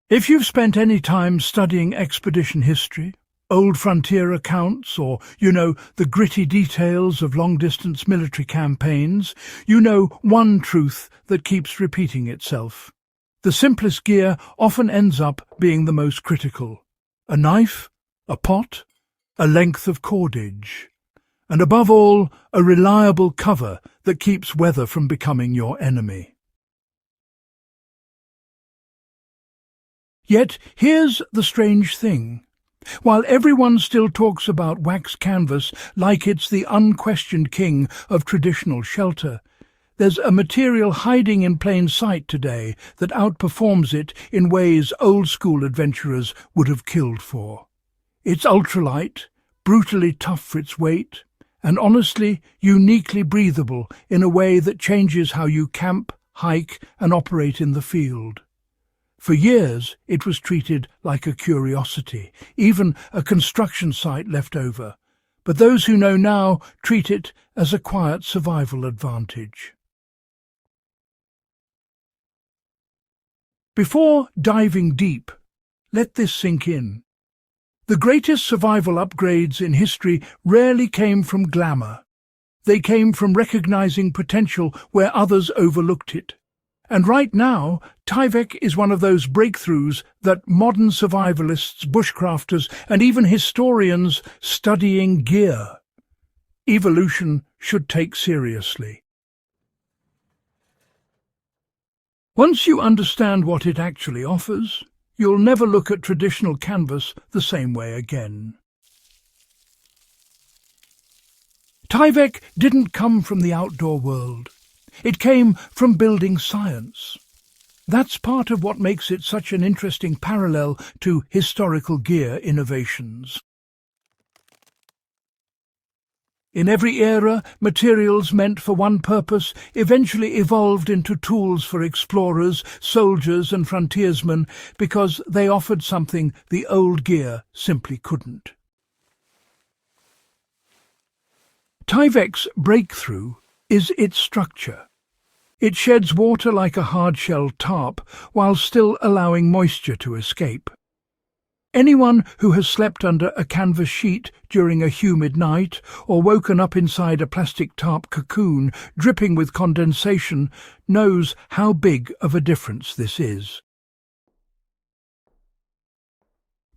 If you've spent any time studying expedition history, old frontier accounts, or, the gritty details of long-distance military campaigns, you know one truth that keeps repeating itself. The simplest gear often ends up being the most critical. A knife, a pot, a length of cordage, and above all, a reliable cover that keeps weather from becoming your enemy. Yet here's the strange thing. While everyone still talks about wax canvas like it's the unquestioned king of traditional shelter, there's a material hiding in plain sight today that outperforms it in ways old-school adventurers would have killed for. It's ultralight, brutally tough for its weight, and honestly, uniquely breathable in a way that changes how you camp, hike, and operate in the field. For years, it was treated like a curiosity, even a construction site left over, but those who know now treat it as a quiet survival advantage. Before diving deep, let this sink in. The greatest survival upgrades in history rarely came from glamour. They came from recognizing potential where others overlooked it. And right now, Tyvek is one of those breakthroughs that modern survivalists, bushcrafters, and even historians studying gear, evolution should take seriously. Once you understand what it actually offers, you'll never look at traditional canvas the same way again. Tyvek didn't come from the outdoor world. It came from building science. That's part of what makes it such an interesting parallel to historical gear innovations. In every era, materials meant for one purpose eventually evolved into tools for explorers, soldiers and frontiersmen because they offered something the old gear simply couldn't. Tyvek's breakthrough is its structure. It sheds water like a hard-shelled tarp while still allowing moisture to escape. Anyone who has slept under a canvas sheet during a humid night or woken up inside a plastic tarp cocoon dripping with condensation knows how big of a difference this is.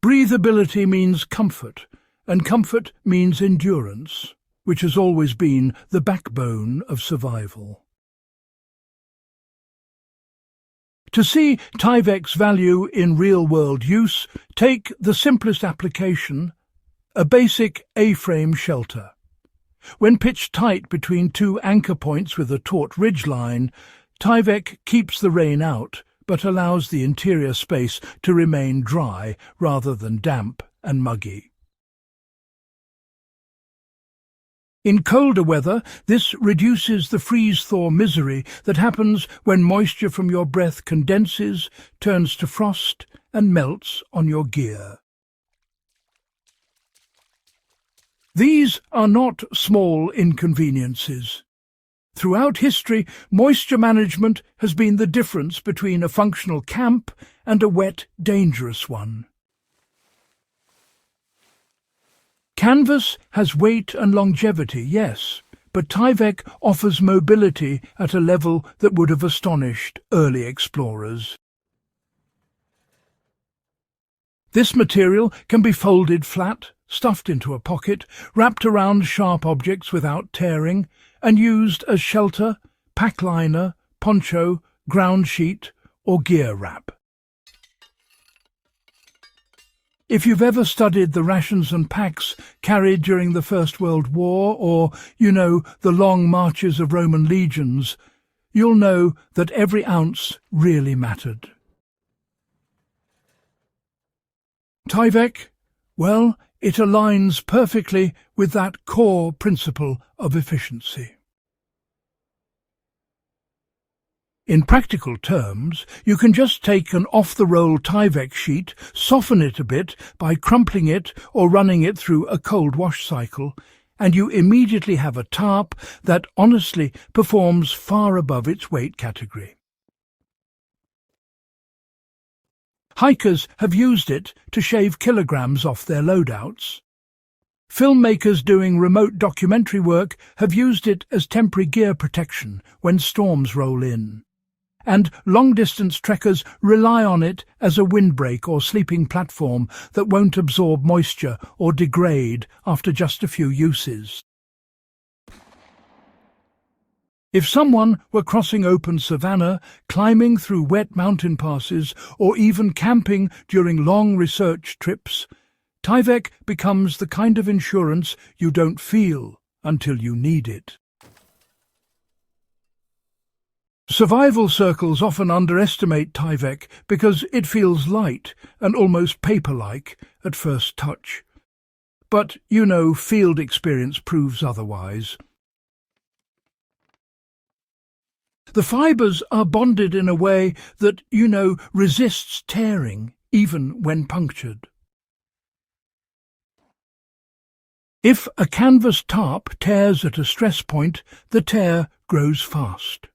Breathability means comfort, and comfort means endurance, which has always been the backbone of survival. To see Tyvek's value in real-world use, take the simplest application, a basic A-frame shelter. When pitched tight between two anchor points with a taut ridgeline, Tyvek keeps the rain out, but allows the interior space to remain dry rather than damp and muggy. In colder weather, this reduces the freeze-thaw misery that happens when moisture from your breath condenses, turns to frost, and melts on your gear. These are not small inconveniences. Throughout history, moisture management has been the difference between a functional camp and a wet, dangerous one. Canvas has weight and longevity, yes, but Tyvek offers mobility at a level that would have astonished early explorers. This material can be folded flat, stuffed into a pocket, wrapped around sharp objects without tearing, and used as shelter, pack liner, poncho, ground sheet, or gear wrap. If you've ever studied the rations and packs carried during the First World War or, the long marches of Roman legions, you'll know that every ounce really mattered. Tyvek, well, it aligns perfectly with that core principle of efficiency. In practical terms, you can just take an off-the-roll Tyvek sheet, soften it a bit by crumpling it or running it through a cold wash cycle, and you immediately have a tarp that honestly performs far above its weight category. Hikers have used it to shave kilograms off their loadouts. Filmmakers doing remote documentary work have used it as temporary gear protection when storms roll in. And long-distance trekkers rely on it as a windbreak or sleeping platform that won't absorb moisture or degrade after just a few uses. If someone were crossing open savanna, climbing through wet mountain passes, or even camping during long research trips, Tyvek becomes the kind of insurance you don't feel until you need it. Survival circles often underestimate Tyvek because it feels light and almost paper-like at first touch. But, field experience proves otherwise. The fibres are bonded in a way that, resists tearing, even when punctured. If a canvas tarp tears at a stress point, the tear grows fast.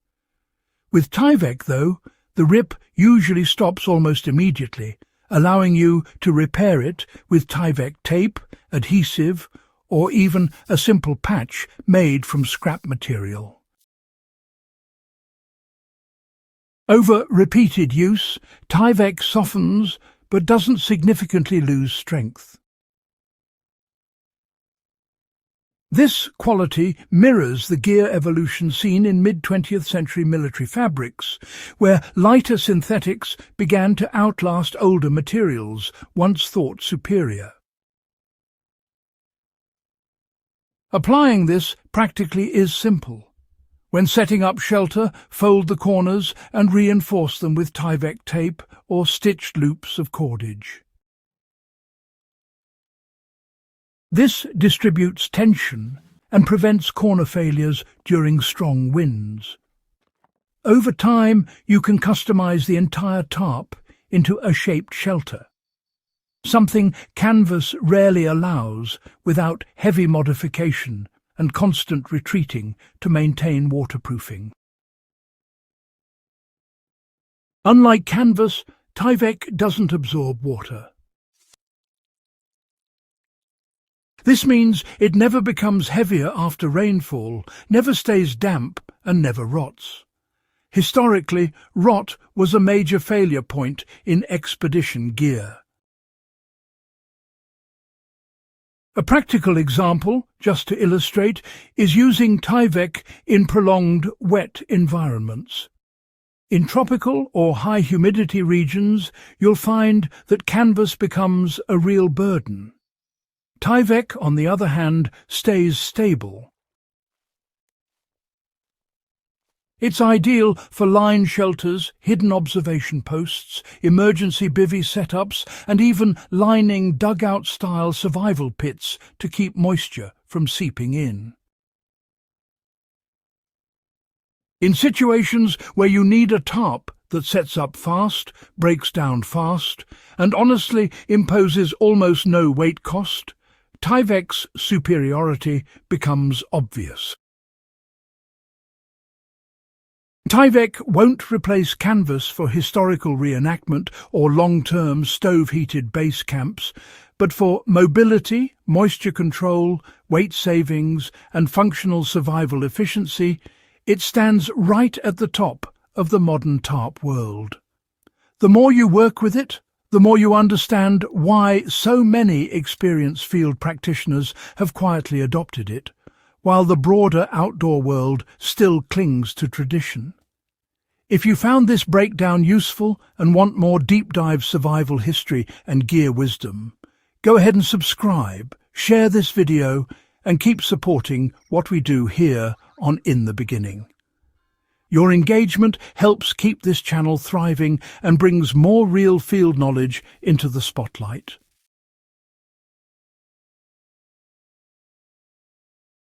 With Tyvek, though, the rip usually stops almost immediately, allowing you to repair it with Tyvek tape, adhesive, or even a simple patch made from scrap material. Over repeated use, Tyvek softens but doesn't significantly lose strength. This quality mirrors the gear evolution seen in mid-20th century military fabrics, where lighter synthetics began to outlast older materials, once thought superior. Applying this practically is simple. When setting up shelter, fold the corners and reinforce them with Tyvek tape or stitched loops of cordage. This distributes tension and prevents corner failures during strong winds. Over time, you can customize the entire tarp into a shaped shelter, something canvas rarely allows without heavy modification and constant retreating to maintain waterproofing. Unlike canvas, Tyvek doesn't absorb water. This means it never becomes heavier after rainfall, never stays damp, and never rots. Historically, rot was a major failure point in expedition gear. A practical example, just to illustrate, is using Tyvek in prolonged wet environments. In tropical or high humidity regions, you'll find that canvas becomes a real burden. Tyvek, on the other hand, stays stable. It's ideal for line shelters, hidden observation posts, emergency bivvy setups, and even lining dugout-style survival pits to keep moisture from seeping in. In situations where you need a tarp that sets up fast, breaks down fast, and honestly imposes almost no weight cost, Tyvek's superiority becomes obvious. Tyvek won't replace canvas for historical reenactment or long-term stove-heated base camps, but for mobility, moisture control, weight savings, and functional survival efficiency, it stands right at the top of the modern tarp world. The more you work with it, the more you understand why so many experienced field practitioners have quietly adopted it, while the broader outdoor world still clings to tradition. If you found this breakdown useful and want more deep-dive survival history and gear wisdom, go ahead and subscribe, share this video, and keep supporting what we do here on In the Beginning. Your engagement helps keep this channel thriving and brings more real field knowledge into the spotlight.